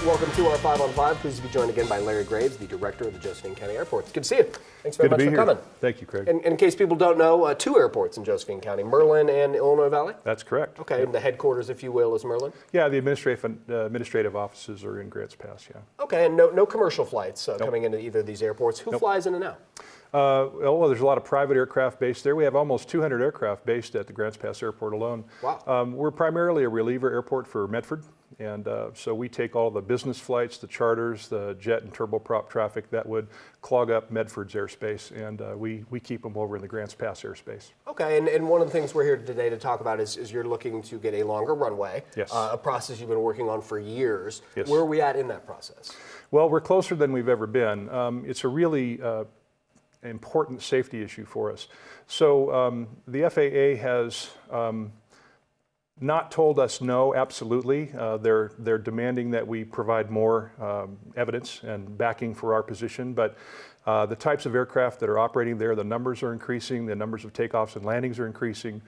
Welcome to our 5 on 5. Pleased to be joined again by Larry Graves, the director of the Josephine County Airports. Good to see you. Thanks very much for coming. Thank you, Craig. And in case people don't know, 2 airports in Josephine County, Merlin and Illinois Valley? That's correct. Okay, and the headquarters, if you will, is Merlin? Yeah, the administrative offices are in Grants Pass, yeah. Okay, and no commercial flights coming into either of these airports. Who flies in and out? Well, there's a lot of private aircraft based there. We have almost 200 aircraft based at the Grants Pass Airport alone. Wow. We're primarily a reliever airport for Medford, and so we take all the business flights, the charters, the jet and turboprop traffic that would clog up Medford's airspace, and we keep them over in the Grants Pass airspace. Okay, and one of the things we're here today to talk about is you're looking to get a longer runway, yes. A process you've been working on for years. Yes. Where are we at in that process? Well, we're closer than we've ever been. It's a really important safety issue for us. So the FAA has not told us no, absolutely. They're demanding that we provide more evidence and backing for our position, but the types of aircraft that are operating there, the numbers are increasing, the numbers of takeoffs and landings are increasing.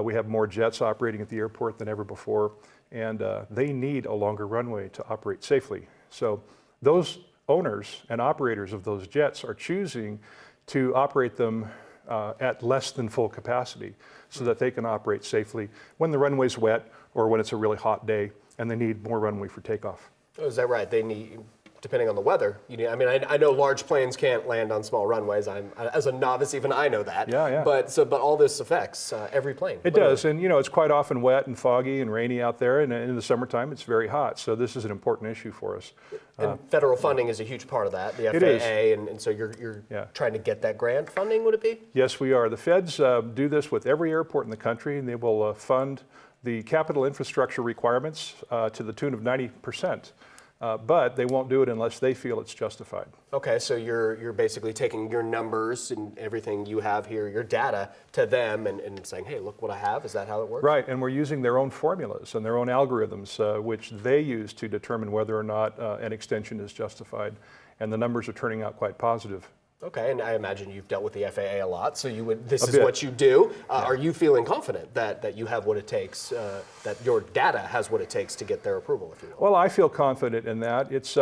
We have more jets operating at the airport than ever before, and they need a longer runway to operate safely. So those owners and operators of those jets are choosing to operate them at less than full capacity so that they can operate safely when the runway's wet or when it's a really hot day and they need more runway for takeoff. Oh, is that right? They need, depending on the weather. I know large planes can't land on small runways. As a novice, even I know that. Yeah. But all this affects every plane. It does, and it's quite often wet and foggy and rainy out there, and in the summertime it's very hot. So this is an important issue for us. And federal funding is a huge part of that. The FAA, it is. And so you're trying to get that grant funding. Would it be? Yes, we are. The feds do this with every airport in the country, and they will fund the capital infrastructure requirements to the tune of 90%. But they won't do it unless they feel it's justified. Okay, so you're basically taking your numbers and everything you have here, your data, to them and saying, hey, look what I have. Is that how it works? Right, and we're using their own formulas and their own algorithms, which they use to determine whether or not an extension is justified. And the numbers are turning out quite positive. Okay, and I imagine you've dealt with the FAA a lot, so this is what you do. Are you feeling confident that you have what it takes, that your data has what it takes to get their approval, if you will? Well, I feel confident in that. It's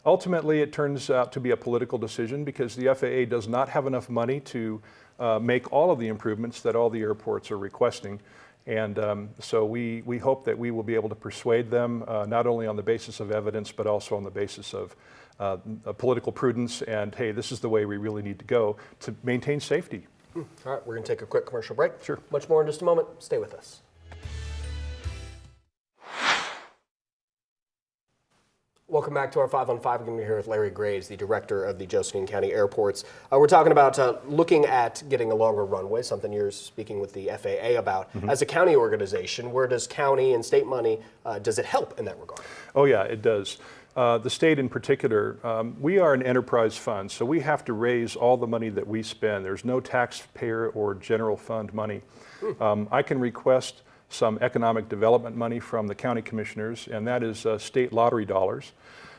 ultimately it turns out to be a political decision because the FAA does not have enough money to make all of the improvements that all the airports are requesting. And so we hope that we will be able to persuade them not only on the basis of evidence, but also on the basis of political prudence and, hey, this is the way we really need to go to maintain safety. All right, we're going to take a quick commercial break. Sure. Much more in just a moment. Stay with us. Welcome back to our 5 on 5. We're going to be here with Larry Graves, the director of the Josephine County Airports. We're talking about looking at getting a longer runway, something you're speaking with the FAA about. Mm-hmm. As a county organization, where does county and state money, does it help in that regard? Oh yeah, it does. The state in particular, we are an enterprise fund, so we have to raise all the money that we spend. There's no taxpayer or general fund money. I can request some economic development money from the county commissioners, and that is state lottery dollars.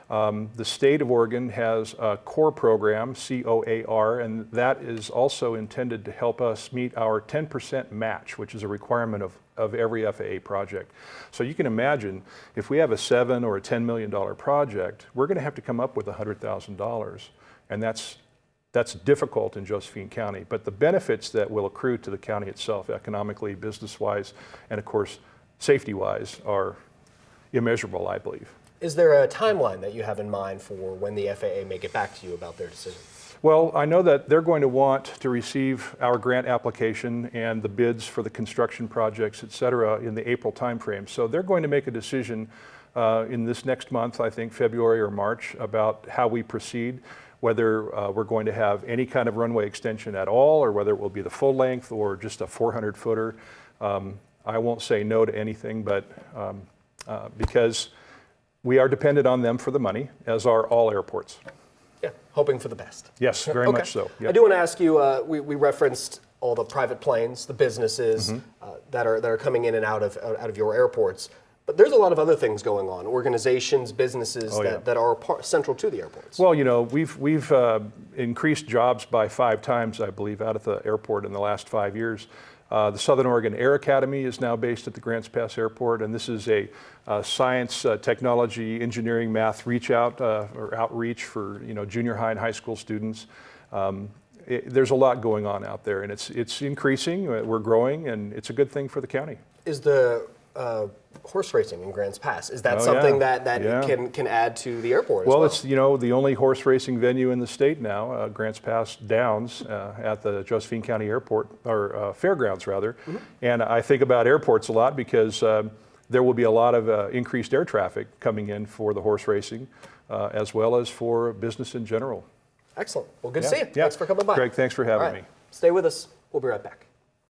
The state of Oregon has a CORE program, COAR, and that is also intended to help us meet our 10% match, which is a requirement of every FAA project. So you can imagine if we have a $7 or a $10 million project, we're going to have to come up with $100,000, and that's difficult in Josephine County. But the benefits that will accrue to the county itself, economically, business-wise, and of course, safety-wise, are immeasurable, I believe. Is there a timeline that you have in mind for when the FAA may get back to you about their decision? Well, I know that they're going to want to receive our grant application and the bids for the construction projects, et cetera, in the April timeframe. So they're going to make a decision in this next month, I think February or March, about how we proceed, whether we're going to have any kind of runway extension at all, or whether it will be the full length or just a 400-footer. I won't say no to anything, but because we are dependent on them for the money, as are all airports. Yeah, hoping for the best. Yes, very much so. Yep. I do want to ask you, we referenced all the private planes, the businesses that are coming in and out of your airports. But there's a lot of other things going on, organizations, businesses that are central to the airports. Well, we've increased jobs by 5 times, I believe, out at the airport in the last 5 years. The Southern Oregon Air Academy is now based at the Grants Pass Airport, and this is a science, technology, engineering, math outreach for junior high and high school students. There's a lot going on out there, and it's increasing. We're growing, and it's a good thing for the county. Is the horse racing in Grants Pass, is that something that can add to the airport as well? Well, it's the only horse racing venue in the state now, Grants Pass Downs at the Josephine County Airport, or fairgrounds rather. And I think about airports a lot because there will be a lot of increased air traffic coming in for the horse racing, as well as for business in general. Excellent. Well, good to see you. Thanks for coming by. Greg, thanks for having me. Stay with us. We'll be right back.